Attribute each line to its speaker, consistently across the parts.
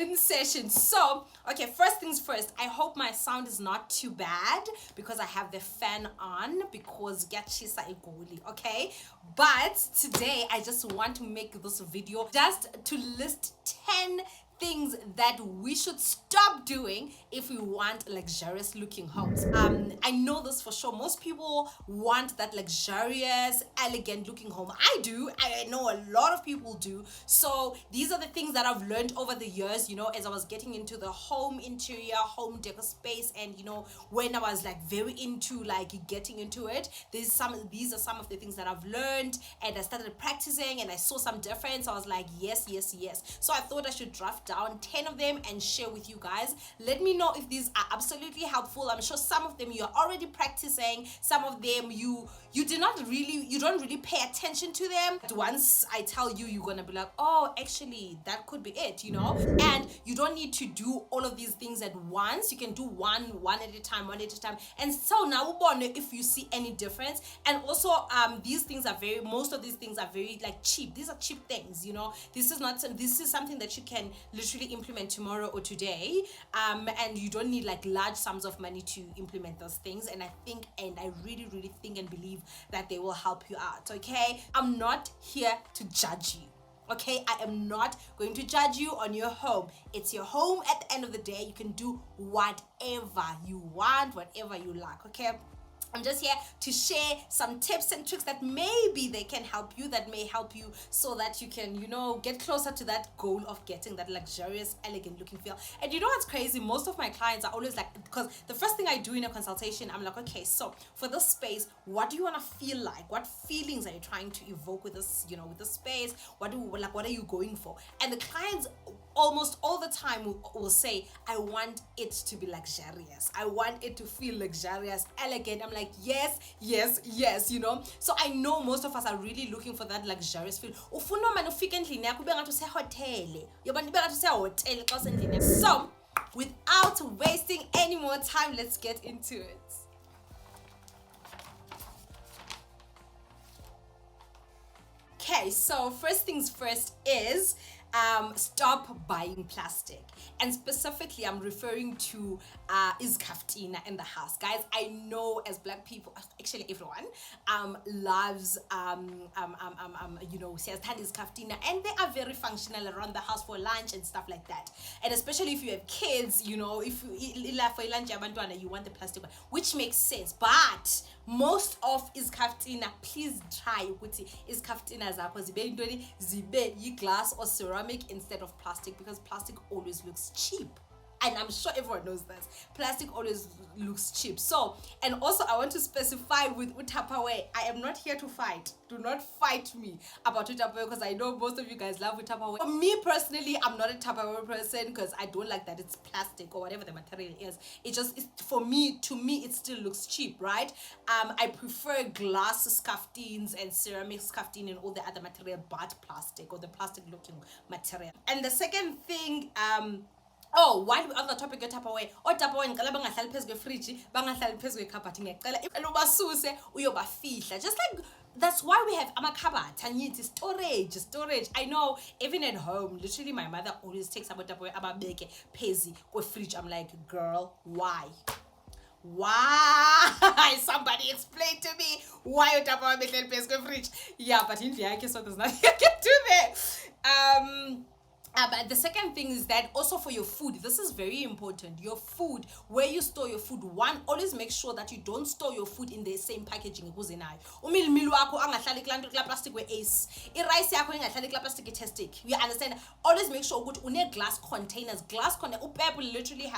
Speaker 1: in session. So, okay, first things first, I hope my sound is not too bad because I have the fan on because Gachisa Igoli, okay? But today I just want to make this video just to list 10 things that we should stop doing if we want luxurious looking homes. I know this for sure. Most people want that luxurious, elegant looking home. I do. I know a lot of people do. So these are the things that I've learned over the years, you know, as I was getting into the home interior, home decor space, and you know, when I was like very into like getting into it, these are some of the things that I've learned, and I started practicing and I saw some difference. I was like, yes. So I thought I should draft down 10 of them and share with you guys. Let me know if these are absolutely helpful. I'm sure some of them you're already practicing, some of them you don't really pay attention to them. But once I tell you, you're gonna be like, oh, actually that could be it, you know. And you don't need to do all of these things at once. You can do one at a time. And so now if you see any difference. And also most of these things are very like cheap. These are cheap things, you know. This is something that you can literally implement tomorrow or today, and you don't need like large sums of money to implement those things. And I really think and believe that they will help you out. Okay, I'm not here to judge you. Okay, I am not going to judge you on your home. It's your home. At the end of the day, you can do whatever you want, whatever you like. Okay, I'm just here to share some tips and tricks that maybe they can help you, that may help you so that you can, you know, get closer to that goal of getting that luxurious, elegant looking feel. And you know what's crazy? Most of my clients are always like, because the first thing I do in a consultation, I'm like, okay, so for this space, what do you want to feel like? What feelings are you trying to evoke with this, you know, with the space? What are you going for? And the clients almost all the time will say, I want it to be luxurious. I want it to feel luxurious, elegant. I'm like, yes, you know. So I know most of us are really looking for that luxurious feel. So without wasting any more time, let's get into it. Okay, so first things first is stop buying plastic, and specifically I'm referring to iskaftina in the house. Guys, I know as black people, actually everyone loves you know, iskaftina, and they are very functional around the house for lunch and stuff like that. And especially if you have kids, you know, if you for lunch you want the plastic one, which makes sense. But most of iskaftina, please try ukuthi iskaftina zakho zibe yi-glass or ceramic instead of plastic, because plastic always looks cheap. And I'm sure everyone knows this. Plastic always looks cheap. So, and also I want to specify with Tupperware, I am not here to fight. Do not fight me about Tupperware, because I know most of you guys love Tupperware. For me personally, I'm not a Tupperware person because I don't like that it's plastic or whatever the material is. To me, it still looks cheap, right? I prefer glass scaftines and ceramic scaftine and all the other material, but plastic or the plastic looking material. And the second thing, while we're on the topic of Tupperware, Tupperware ngicela bangahlali phezu kwefriji, bangahlali phezu kwekhabhathi. Ngiyacela ubasuse uyobafihla. Just like that's why we have amakhabhathi angithi storage. I know even at home, literally my mother always takes Tupperware ababeke phezu kwefriji. I'm like, girl, why? Somebody explain to me why you Tupperware behleli phezu kwefriji. Yeah, but in the so there's nothing I can do there. But the second thing is that also for your food, this is very important. Your food, where you store your food, one, always make sure that you don't store your food in the same packaging. Umilimilu wakho angahlali kula plastic we ace. Rice yakho ingahlali kula plastic testic. You understand? Always make sure ukuthi une glass containers. Upep literally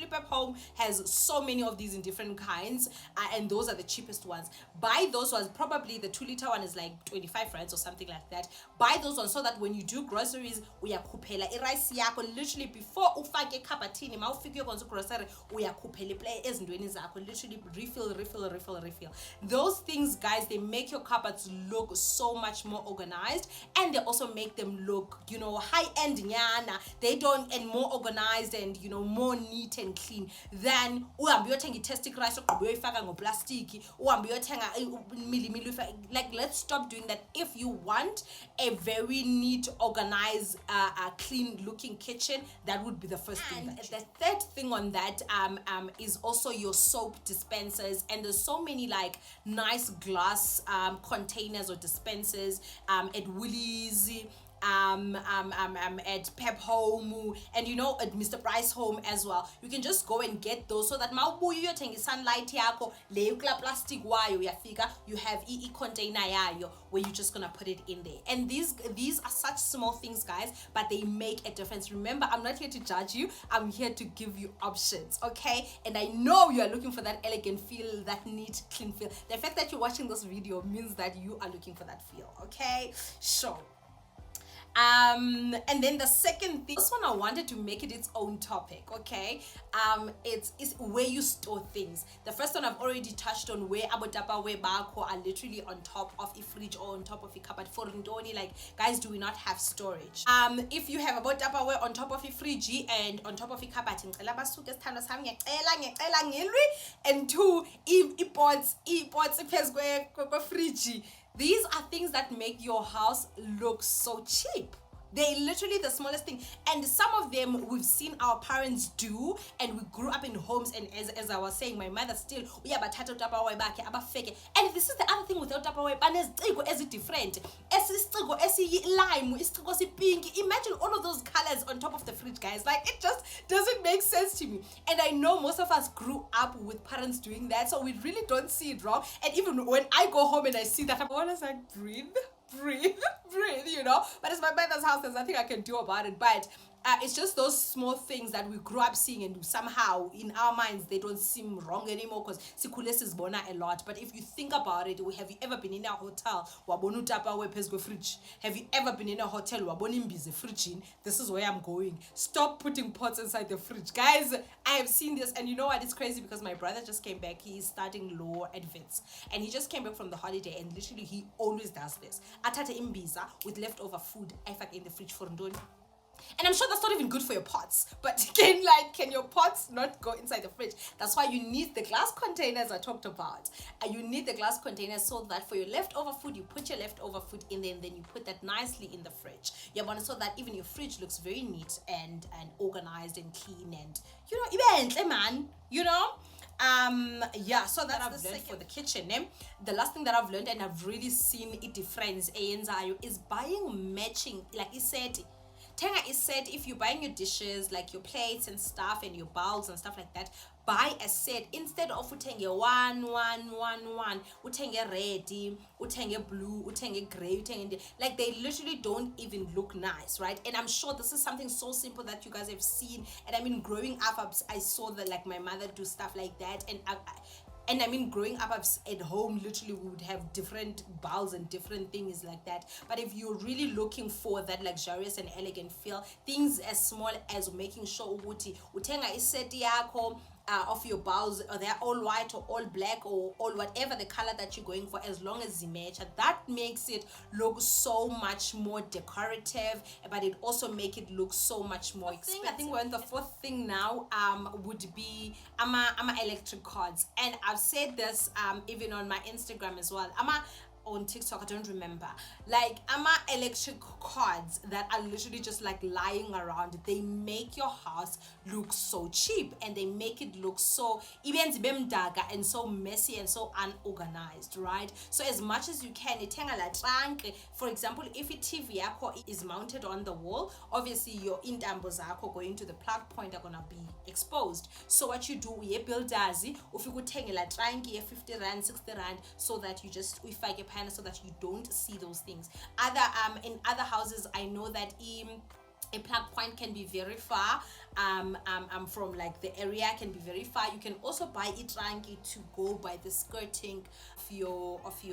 Speaker 1: Pep Home has so many of these in different kinds, and those are the cheapest ones. Buy those ones. Probably the 2-liter one is like 25 francs or something like that. Buy those ones so that when you do groceries, uyakhuphela irice yakho literally before ufake ekhabhathini. Ma ufike ukwenza grocery uyakhuphela ezintweni zakho, literally refill. Those things, guys, they make your cupboards look so much more organized, and they also make them look, you know, high end nyana. They don't, and more organized and, you know, more neat and clean than uhambe uyothenga itestic rice ogqiba uyoyifaka ngoplastic, uhambe uyothenga milimili. Like, let's stop doing that. If you want a very neat, organized clean looking kitchen, that would be the first thing. And the third thing on that is also your soap dispensers, and there's so many like nice glass containers or dispensers at Woolies, at Pep Home, and at Mr. Price Home as well. You can just go and get those so that mawubuya uyothenga sunlight yakho le ukla plastic wayo uyafika, you have container yayo where you're just gonna put it in there. And these are such small things, guys, but they make a difference. Remember, I'm not here to judge you, I'm here to give you options, okay? And I know you are looking for that elegant feel, that neat, clean feel. The fact that you're watching this video means that you are looking for that feel, okay? Sure. And then the second thing, this one I wanted to make it its own topic, okay? It's where you store things. The first one I've already touched on, where Tupperware bako are literally on top of a fridge or on top of a cupboard. For Ndoni, like, guys, do we not have storage? If you have Tupperware on top of a fridge and on top of a cupboard, and two, pots fridge. These are things that make your house look so cheap. They're literally the smallest thing, and some of them we've seen our parents do, and we grew up in homes. And as I was saying, my mother still and this is the other thing with Tupperware, but as different lime, pink. Imagine all of those colors on top of the fridge, guys. Like, it just doesn't make sense to me. And I know most of us grew up with parents doing that, so we really don't see it wrong. And even when I go home and I see that, I'm always like, breathe, but it's my mother's house, there's nothing I can do about it. But it's just those small things that we grew up seeing, and somehow in our minds they don't seem wrong anymore because sikules is bona a lot. But if you think about it, have you ever been in a hotel wabonu Tupperware phezu fridge? Have you ever been in a hotel wabonu imbize fridge? This is where I'm going. Stop putting pots inside the fridge, guys. I have seen this, and you know what, it's crazy because my brother just came back. He's starting law at Wits, and he just came back from the holiday, and literally he always does this. Athathe imbiza with leftover food I fuck in the fridge for Ndoni. And I'm sure that's not even good for your pots, but can your pots not go inside the fridge? That's why you need the glass containers I talked about. You need the glass containers so that for your leftover food, you put your leftover food in there, and then you put that nicely in the fridge. You want to, so that even your fridge looks very neat and organized and clean, and man, yeah, so that I've learned for the kitchen. The last thing that I've learned, and I've really seen it difference is buying matching, like I said. Tenga is said, if you're buying your dishes, like your plates and stuff and your bowls and stuff like that, buy a set instead of utenge one, utenge red, utenge blue, utenge gray, utenge, like, they literally don't even look nice, right? And I'm sure this is something so simple that you guys have seen. And I mean, growing up, I saw that, like, my mother do stuff like that, and I mean, growing up at home, literally we would have different bowls and different things like that. But if you're really looking for that luxurious and elegant feel, things as small as making sure utenga iseti yako of your bowls, or they're all white or all black or all whatever the color that you're going for, as long as they match, that makes it look so much more decorative, but it also make it look so much more expensive. I think we're on the fourth thing now. Would be electric cords, and I've said this even on my Instagram as well. On TikTok, I don't remember. Like, electric cords that are literally just like lying around. They make your house look so cheap, and they make it look so and so messy and so unorganized, right? So as much as you can, for example, if a TV is mounted on the wall, obviously your intambos going to the plug point are gonna be exposed. So what you do, we build if you could take 50 rand, 60 rand, so that you just so that you don't see those things. In other houses, I know that a plug point can be very far from like the area, can be very far. You can also buy it to go by the skirting of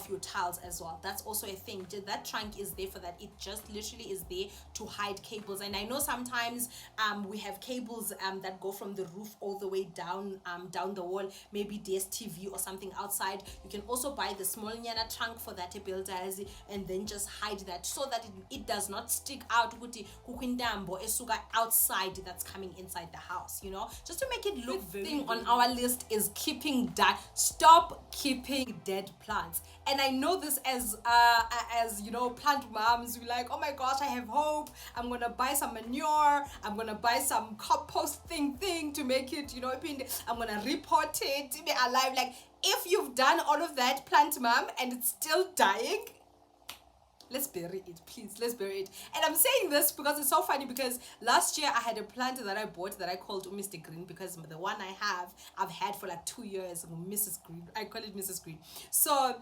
Speaker 1: your tiles as well. That's also a thing. That trunk is there for that. It just literally is there to hide cables. And I know sometimes we have cables that go from the roof all the way down the wall, maybe DSTV or something outside. You can also buy the small nyana trunk for that builders, and then just hide that so that it does not stick out outside, that's coming inside the house, just to make it look very. Thing on our list is keeping that. Stop keeping dead plants. plants. And I know this as you know, plant moms. We're like, oh my gosh, I have hope. I'm gonna buy some manure. I'm gonna buy some compost thing to make it, you know, I'm gonna repot it to be alive. Like, if you've done all of that, plant mom, and it's still dying, let's bury it, please. Let's bury it. And I'm saying this because it's so funny, because last year I had a plant that I bought that I called Mr. Green, because the one I've had for like 2 years, Mrs. Green. I call it Mrs. Green. So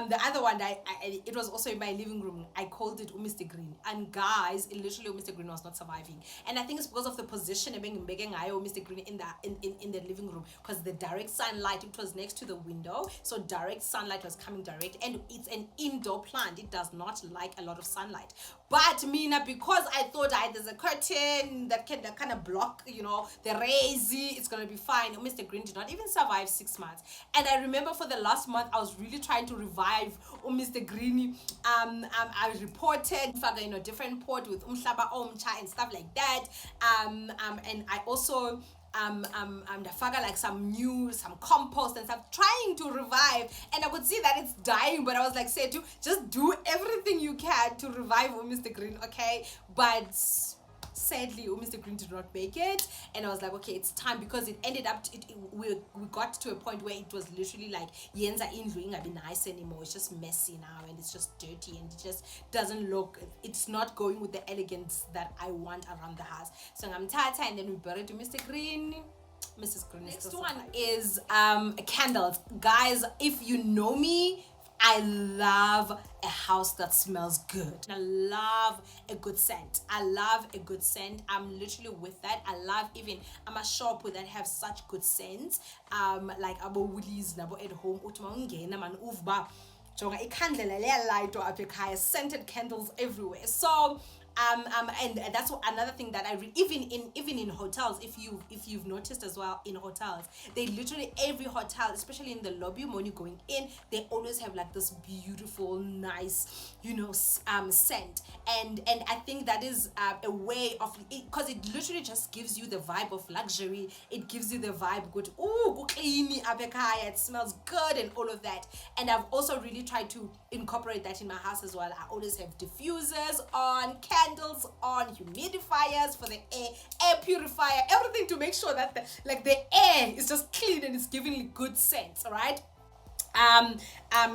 Speaker 1: the other one, it was also in my living room. I called it Mr. Green. And guys, literally Mr. Green was not surviving. And I think it's because of the position of being Mr. Green in the living room, because the direct sunlight, it was next to the window, so direct sunlight was coming direct, and it's an indoor plant. It does not like a lot of sunlight. But Mina, because I thought there's a curtain that kind of block, you know, the rays, it's gonna be fine. Mr. Green did not even survive 6 months. And I remember for the last month I was really trying to revive Mr. Green. I reported in a different pot with umhlaba omcha and stuff like that. And I also like some compost and stuff, trying to revive, and I could see that it's dying, but I was like, say, just do everything you can to revive Mr. Green, okay? But sadly Mr. Green did not make it, and I was like, okay, it's time, because it ended up we got to a point where it was literally like yenza indlu ingabi nice anymore. It's just messy now, and it's just dirty, and it just doesn't look, it's not going with the elegance that I want around the house. So I'm tata, and then we buried to Mr. Green. Mrs. Green. Next one is candles. Guys, if you know me, I love a house that smells good. I love a good scent. I'm literally with that. I love I'm a shop that have such good scents. Like abo Woolies nabo at home. Man uvba. Scented candles everywhere. So and that's another thing that I read, even in hotels, if you've noticed as well, in hotels, they literally, every hotel, especially in the lobby when you're going in, they always have like this beautiful, nice, you know, scent, and I think that is a way of it, because it literally just gives you the vibe of luxury. It gives you the vibe good, it smells good and all of that. And I've also really tried to incorporate that in my house as well. I always have diffusers on, candles on, humidifiers for the air purifier, everything to make sure that the air is just clean and it's giving good scents, all right?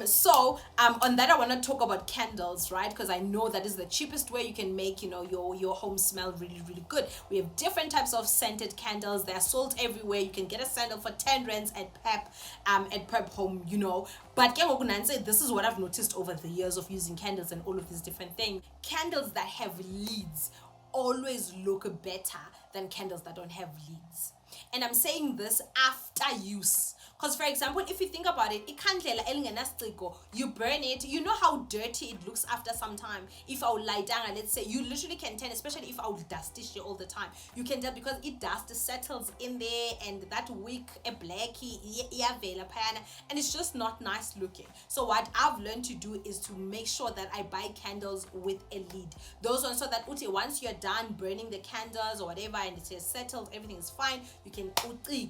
Speaker 1: So on that I want to talk about candles, right? Because I know that is the cheapest way you can make, you know, your home smell really, really good. We have different types of scented candles. They're sold everywhere. You can get a candle for 10 rands at Pep Home, you know. But this is what I've noticed over the years of using candles and all of these different things. Candles that have lids always look better than candles that don't have lids. And I'm saying this after use. Because, for example, if you think about it, you burn it, you know how dirty it looks after some time. If I would lie down, let's say, you literally can tell, especially if I would dust it all the time, you can tell, because it dust settles in there, and that wick, a blackie, and it's just not nice looking. So what I've learned to do is to make sure that I buy candles with a lid. Those ones, so that once you're done burning the candles or whatever, and it is settled, everything is fine, you can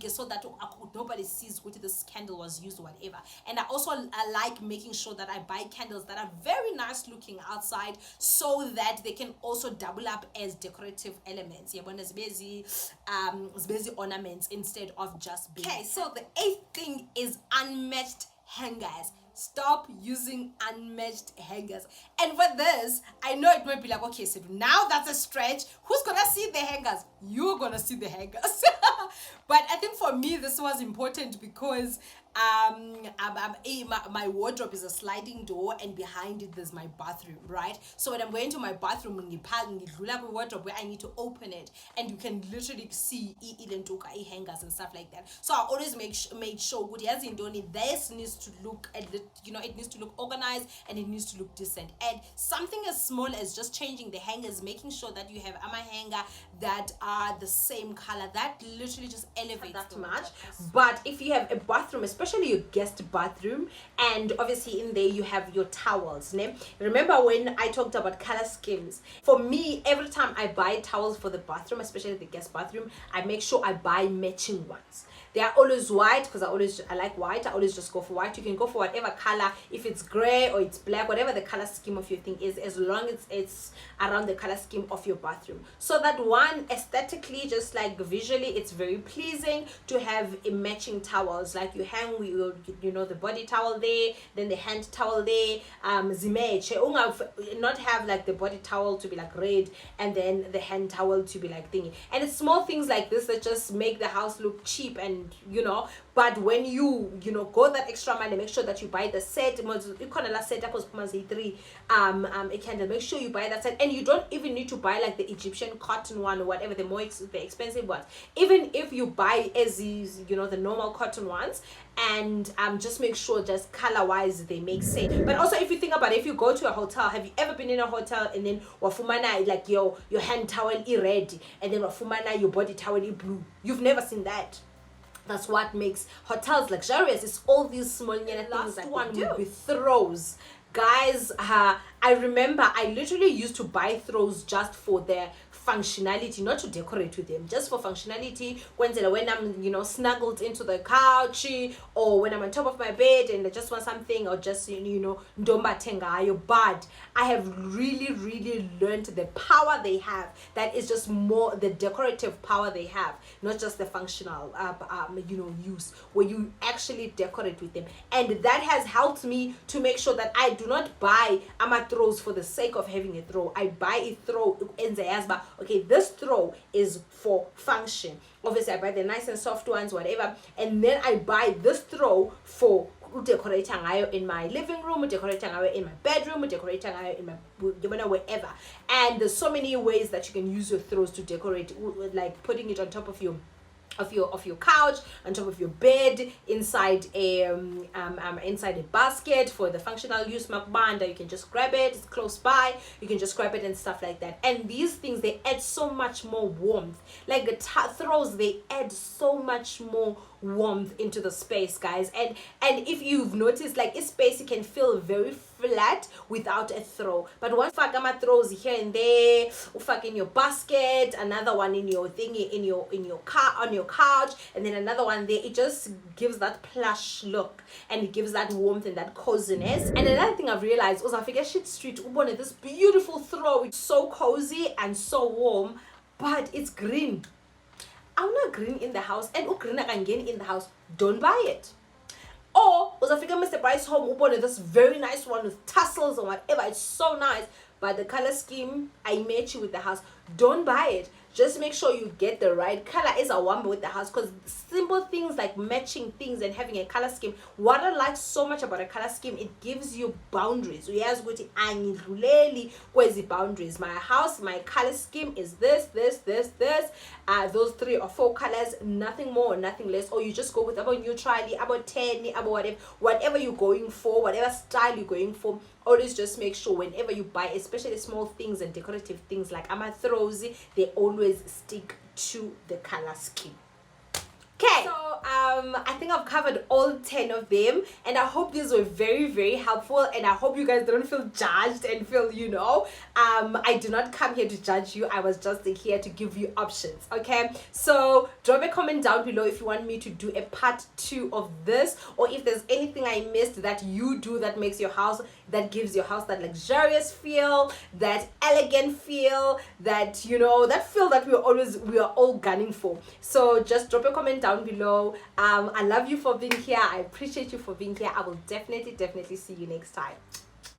Speaker 1: so that nobody sees what this candle was used or whatever. And I also like making sure that I buy candles that are very nice looking outside, so that they can also double up as decorative elements, ornaments instead of just being. Okay, so the 8th thing is unmatched hangers. Stop using unmatched hangers. And for this, I know it might be like, okay, so now that's a stretch. Who's gonna see the hangers? You're gonna see the hangers. But I think for me, this was important because my wardrobe is a sliding door, and behind it there's my bathroom, right? So when I'm going to my bathroom, a wardrobe where I need to open it, and you can literally see hangers and stuff like that. So I always made sure this needs to look it needs to look organized, and it needs to look decent. And something as small as just changing the hangers, making sure that you have a hanger that are the same color, that literally just elevates that much. But if you have a bathroom, especially especially your guest bathroom, and obviously in there you have your towels. Remember when I talked about color schemes? For me, every time I buy towels for the bathroom, especially the guest bathroom, I make sure I buy matching ones. They are always white because I like white. I always just go for white. You can go for whatever color, if it's gray or it's black, whatever the color scheme of your thing is, as long as it's around the color scheme of your bathroom. So that one, aesthetically, just like visually, it's very pleasing to have a matching towels. Like you hang, you know, the body towel there, then the hand towel there. Not have like the body towel to be like red and then the hand towel to be like thingy. And it's small things like this that just make the house look cheap, and you know, but when you go that extra mile, make sure that you buy the set. You can last set up 3 a candle. Make sure you buy that set, and you don't even need to buy like the Egyptian cotton one or whatever, the expensive ones. Even if you buy as these, you know, the normal cotton ones, and just make sure just color wise they make sense. But also, if you think about it, if you go to a hotel, have you ever been in a hotel and then wafumana like your hand towel is red and then wafumana your body towel is blue? You've never seen that. That's what makes hotels luxurious. It's all these small things. Like one would be throws. Guys, I remember I literally used to buy throws just for their functionality, not to decorate with them, just for functionality. When I'm, you know, snuggled into the couch, or when I'm on top of my bed and I just want something, or just, you know, ndomba tengayo. But I have really learned the power they have. That is just more the decorative power they have, not just the functional you know, use, where you actually decorate with them. And that has helped me to make sure that I do not buy throws for the sake of having a throw. I buy a throw in the asba. Okay, this throw is for function. Obviously, I buy the nice and soft ones, whatever, and then I buy this throw for decorating in my living room, decorating in my bedroom, decorating in my wherever. And there's so many ways that you can use your throws to decorate, like putting it on top of your couch, on top of your bed, inside a basket for the functional use. Makbanda, you can just grab it, it's close by, you can just grab it and stuff like that. And these things, they add so much more warmth. Like the throws, they add so much more warmth into the space, guys. And if you've noticed, like, this space, it can feel very flat without a throw. But once Fagama throws here and there, ufak in your basket, another one in your thingy, in your car, on your couch, and then another one there, it just gives that plush look, and it gives that warmth and that coziness. And another thing I've realized was, I forget Shit Street wanted this beautiful throw. It's so cozy and so warm, but it's green. I'm not green in the house, and green again in the house. Don't buy it. Or Uzafika Mr. Bryce home upon this very nice one with tassels or whatever. It's so nice, but the color scheme I match you with the house. Don't buy it. Just make sure you get the right color is a one with the house, because simple things like matching things and having a color scheme. What I like so much about a color scheme, it gives you boundaries. Yes, boundaries. My house, my color scheme is this. Those 3 or 4 colors, nothing more, nothing less. Or you just go with about neutrally, about 10, about whatever you're going for, whatever style you're going for. Always just make sure whenever you buy, especially small things and decorative things like throws, they always stick to the color scheme. Okay, so I think I've covered all 10 of them, and I hope these were very helpful, and I hope you guys don't feel judged and feel, you know, I do not come here to judge you. I was just here to give you options. Okay, so drop a comment down below if you want me to do a part 2 of this, or if there's anything I missed that you do that makes your house, that gives your house that luxurious feel, that elegant feel, that, you know, that feel that we are all gunning for. So just drop a comment down below. I love you for being here. I appreciate you for being here. I will definitely see you next time.